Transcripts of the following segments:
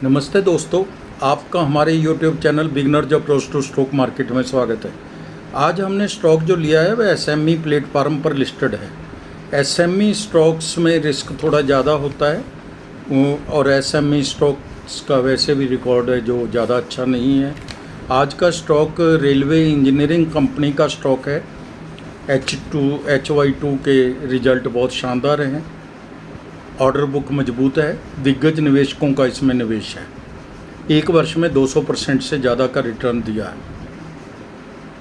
नमस्ते दोस्तों, आपका हमारे YouTube channel beginners approach to stock market में स्वागत है। आज हमने स्टॉक जो लिया है वह एसएमई प्लेटफार्म पर लिस्टेड है। एसएमई स्टॉक्स में रिस्क थोड़ा ज़्यादा होता है और एसएमई स्टॉक्स का वैसे भी रिकॉर्ड है जो ज़्यादा अच्छा नहीं है। आज का स्टॉक रेलवे इंजीनियरिंग कंपनी का स्टॉक है। HY2 के रिजल्ट बहुत शानदार हैं। ऑर्डर बुक मजबूत है। दिग्गज निवेशकों का इसमें निवेश है। एक वर्ष में 200% से ज़्यादा का रिटर्न दिया है।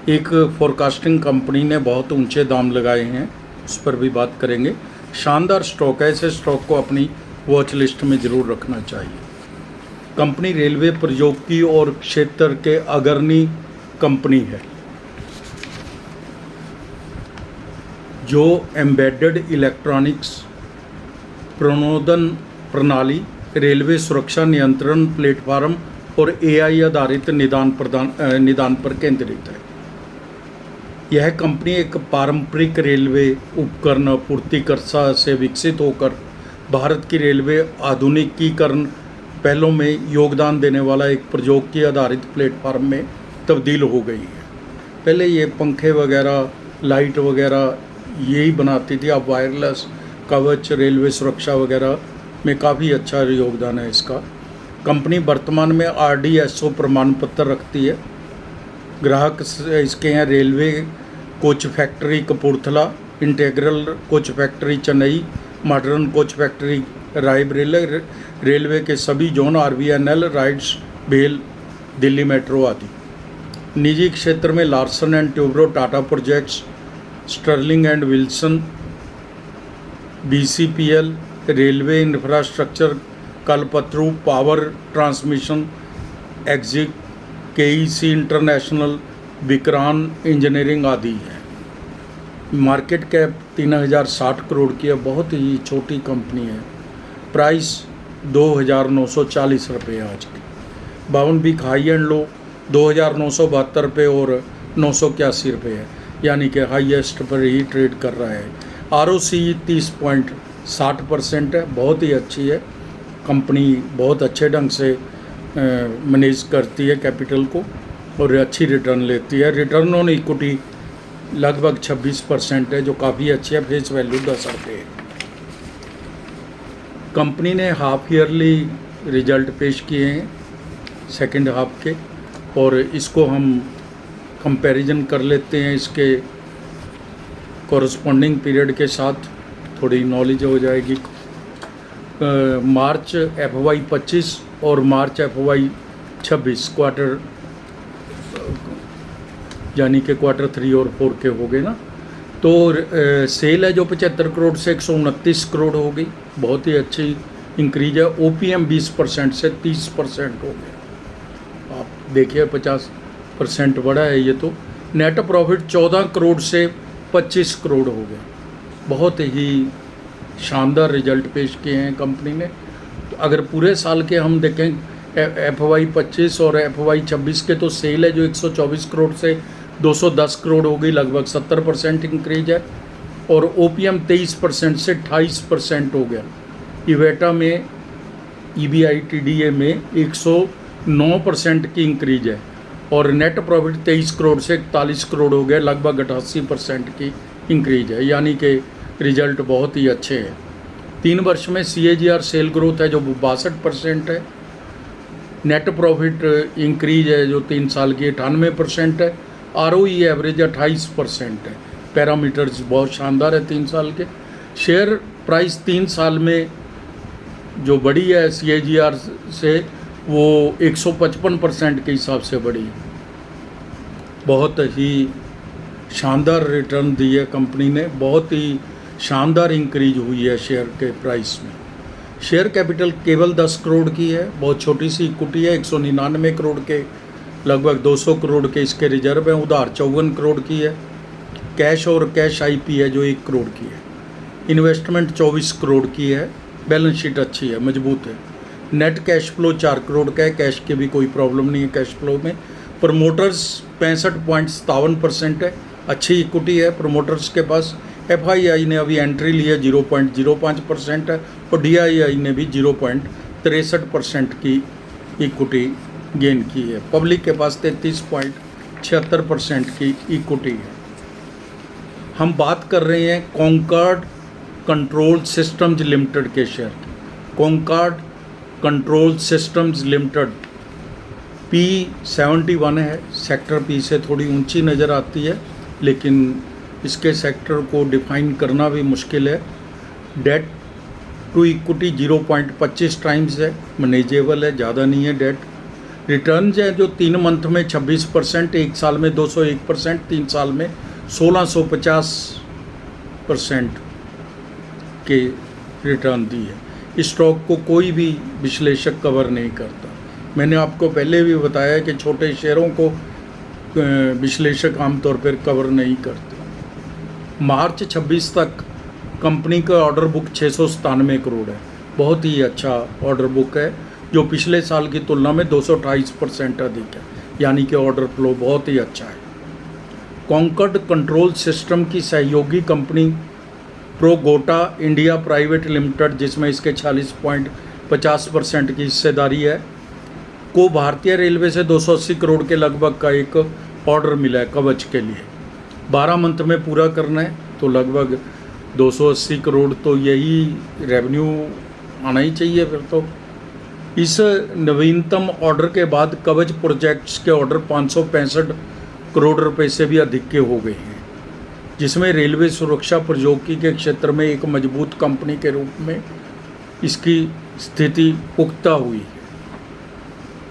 एक फोरकास्टिंग कंपनी ने बहुत ऊंचे दाम लगाए हैं, उस पर भी बात करेंगे। शानदार स्टॉक है, ऐसे स्टॉक को अपनी वॉच लिस्ट में ज़रूर रखना चाहिए। कंपनी रेलवे प्रौद्योगिकी और क्षेत्र के अग्रणी कंपनी है जो एम्बेडेड इलेक्ट्रॉनिक्स प्रणोदन प्रणाली, रेलवे सुरक्षा नियंत्रण प्लेटफार्म और AI आधारित निदान पर केंद्रित है। यह कंपनी एक पारंपरिक रेलवे उपकरण आपूर्तिकर्ता से विकसित होकर भारत की रेलवे आधुनिकीकरण पहलों में योगदान देने वाला एक प्रौद्योगिकी आधारित प्लेटफार्म में तब्दील हो गई है। पहले ये पंखे वगैरह, लाइट वगैरह यही बनाती थी। अब वायरलेस कवच, रेलवे सुरक्षा वगैरह में काफ़ी अच्छा योगदान है इसका। कंपनी वर्तमान में RDSO प्रमाण पत्र रखती है। ग्राहक इसके हैं railway coach factory Kapurthala, integral coach factory Chennai, modern coach factory Raebareli, railway के सभी जोन, RVNL, राइड्स, भेल, दिल्ली मेट्रो आदि। निजी क्षेत्र में Larsen and Toubro, Tata projects, Sterling and Wilson, BCPL, railway infrastructure, Kalpataru, power transmission, एग्जिक, KEC इंटरनेशनल, विक्रान इंजीनियरिंग आदि है। मार्केट कैप 3060 करोड़ की है, बहुत ही छोटी कंपनी है। प्राइस 2940 रुपये आज की। 52 वीक हाई एंड लो 2972 रुपये और 981 रुपये है, यानी कि हाईएस्ट पर ही ट्रेड कर रहा है। ROCE 30.60% है, बहुत ही अच्छी है। कंपनी बहुत अच्छे ढंग से मैनेज करती है कैपिटल को और अच्छी रिटर्न लेती है। रिटर्न ऑन इक्विटी लगभग 26% है, जो काफ़ी अच्छी है। फेस वैल्यू 10 रुपये है। कंपनी ने हाफ ईयरली रिजल्ट पेश किए हैं सेकेंड हाफ के, और इसको हम कंपैरिजन कर लेते हैं इसके कॉरस्पॉन्डिंग पीरियड के साथ, थोड़ी नॉलेज हो जाएगी। मार्च FY25 और मार्च FY26 क्वार्टर, यानी कि क्वार्टर 3 और 4 के हो गए ना। तो सेल है जो 75 करोड़ से 129 करोड़ हो गई, बहुत ही अच्छी इंक्रीज है। OPM 20% से 30% हो गया। आप देखिए 50% बढ़ा है ये तो। नेट प्रॉफिट 14 करोड़ से 25 करोड़ हो गया। बहुत ही शानदार रिजल्ट पेश किए हैं कंपनी ने। तो अगर पूरे साल के हम देखें FY25 और FY26 के, तो सेल है जो 124 करोड़ से 210 करोड़ हो गई, लगभग 70% इंक्रीज है। और OPM 23% से 28% हो गया। इवेटा में EBITDA में 109% की इंक्रीज है। और नेट प्रॉफिट 23 करोड़ से 41 करोड़ हो गया, लगभग 88% की इंक्रीज है, यानी कि रिजल्ट बहुत ही अच्छे हैं। 3 वर्ष में CAGR सेल ग्रोथ है जो 62% है। नेट प्रॉफिट इंक्रीज है जो 3 साल की 98% है। ROE एवरेज 28% है। पैरामीटर्स बहुत शानदार है 3 साल के। शेयर प्राइस 3 साल में जो बढ़ी है CAGR से, वो 155% के हिसाब से बढ़ी है। बहुत ही शानदार रिटर्न दी है कंपनी ने, बहुत ही शानदार इंक्रीज हुई है शेयर के प्राइस में। शेयर कैपिटल केवल 10 करोड़ की है, बहुत छोटी सी इक्विटी है। 199 करोड़ के लगभग 200 करोड़ के इसके रिजर्व हैं। उधार 54 करोड़ की है। कैश और कैश IP है जो 1 करोड़ की है। इन्वेस्टमेंट 24 करोड़ की है। बैलेंस शीट अच्छी है, मजबूत है। नेट कैश फ्लो 4 करोड़ का है। कैश की भी कोई प्रॉब्लम नहीं है कैश फ्लो में। प्रमोटर्स 65.57% है, अच्छी इक्विटी है प्रमोटर्स के पास। FII ने अभी एंट्री ली है 0.05% है और DII ने भी 0.63% की इक्विटी गेन की है। पब्लिक के पास 33.76% की इक्विटी है। हम बात कर रहे हैं कॉन्कॉर्ड कंट्रोल सिस्टम्स लिमिटेड के शेयर की। Concord control systems limited P71 है, सेक्टर P से थोड़ी ऊंची नज़र आती है, लेकिन इसके सेक्टर को डिफाइन करना भी मुश्किल है। डेट टू इक्विटी 0.25 टाइम्स है, मैनेजेबल है, ज़्यादा नहीं है डेट। रिटर्न्स है जो 3 मंथ में 26%, 1 साल में 201%, 3 साल में 1650% के रिटर्न दी है। इस स्टॉक को कोई भी विश्लेषक कवर नहीं करता। मैंने आपको पहले भी बताया कि छोटे शेयरों को विश्लेषक आमतौर पर कवर नहीं करते। मार्च 26 तक कंपनी का ऑर्डर बुक 697 करोड़ है, बहुत ही अच्छा ऑर्डर बुक है, जो पिछले साल की तुलना में 228% अधिक है, यानी कि ऑर्डर फ्लो बहुत ही अच्छा है। कॉन्कॉर्ड कंट्रोल सिस्टम की सहयोगी कंपनी प्रोगोटा इंडिया प्राइवेट लिमिटेड, जिसमें इसके 46.50% की हिस्सेदारी है, को भारतीय रेलवे से 280 करोड़ के लगभग का एक ऑर्डर मिला है कवच के लिए। 12 मंथ में पूरा करना है, तो लगभग 280 करोड़ तो यही रेवेन्यू आना ही चाहिए फिर तो। इस नवीनतम ऑर्डर के बाद कवच प्रोजेक्ट्स के ऑर्डर 565 करोड़ रुपए से भी अधिक के हो गए हैं, जिसमें रेलवे सुरक्षा प्रौद्योगिकी के क्षेत्र में एक मजबूत कंपनी के रूप में इसकी स्थिति पुख्ता हुई है।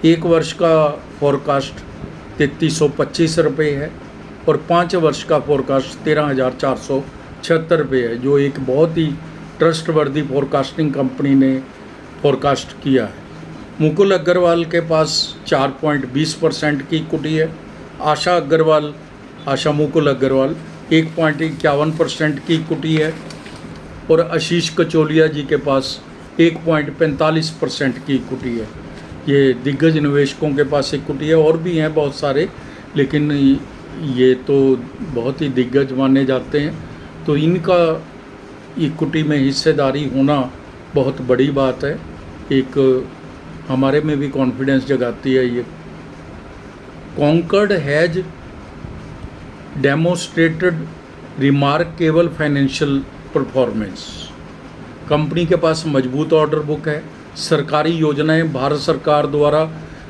1 वर्ष का फोरकास्ट 3325 रुपये है और 5 वर्ष का फोरकास्ट 13,476 रुपये है, जो एक बहुत ही ट्रस्टवर्दी फोरकास्टिंग कंपनी ने फोरकास्ट किया है। मुकुल अग्रवाल के पास 4.20% की इक्विटी है। आशा मुकुल अग्रवाल 1.51% की इक्विटी है और आशीष कचोलिया जी के पास 1.45% की इक्विटी है। ये दिग्गज निवेशकों के पास इक्विटी है, और भी हैं बहुत सारे, लेकिन ये तो बहुत ही दिग्गज माने जाते हैं, तो इनका इक्विटी में हिस्सेदारी होना बहुत बड़ी बात है। एक हमारे में भी कॉन्फिडेंस जगाती है ये। Concord has demonstrated remarkable financial performance. Company के पास मजबूत ऑर्डर बुक है। सरकारी योजनाएं भारत सरकार द्वारा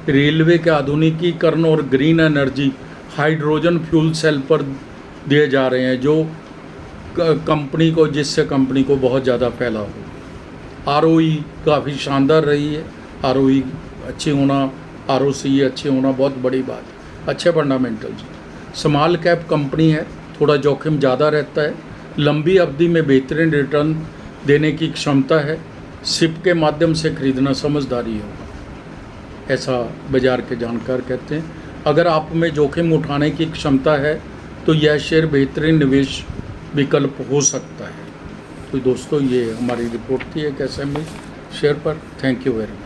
रेलवे के आधुनिकीकरण और green energy hydrogen fuel cell पर दिए जा रहे हैं, जो जिससे कंपनी को बहुत ज़्यादा फैला हो। ROE काफ़ी शानदार रही है। ROE अच्छी होना, ROCE अच्छी होना बहुत बड़ी बात है। अच्छे फंडामेंटल्स। स्मॉल कैप कंपनी है, थोड़ा जोखिम ज़्यादा रहता है। लंबी अवधि में बेहतरीन रिटर्न देने की क्षमता है। सिप के माध्यम से खरीदना समझदारी होगा, ऐसा बाजार के जानकार कहते हैं। अगर आप में जोखिम उठाने की क्षमता है तो यह शेयर बेहतरीन निवेश विकल्प हो सकता है। तो दोस्तों, ये हमारी रिपोर्ट थी एक SME शेयर पर। Thank you very much.